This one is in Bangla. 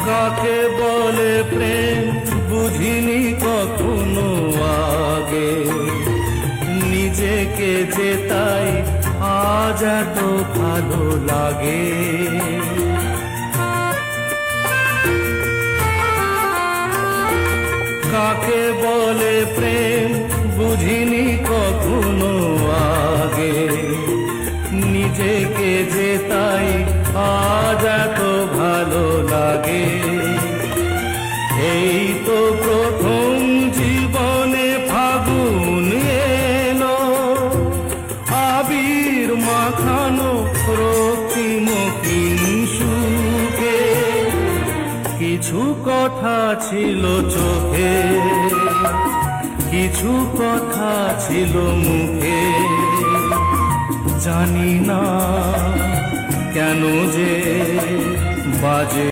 কাকে বলে প্রেম বুঝিনি কখনো আগে, নিজেকে যে তাই আজ এত ভালো লাগে। কাকে বলে প্রেম বুঝিনি কখনো আগে, নিজেকে যে তাই আজ এত ভালো লাগে। এই তো প্রথম জীবনে ফাগুন এলো, আবির মাখানো রক্তিম সুখে। কিছু কথা ছিল চোখে, কিছু কথা ছিল মুখে, জানি না কেন যে বাজে।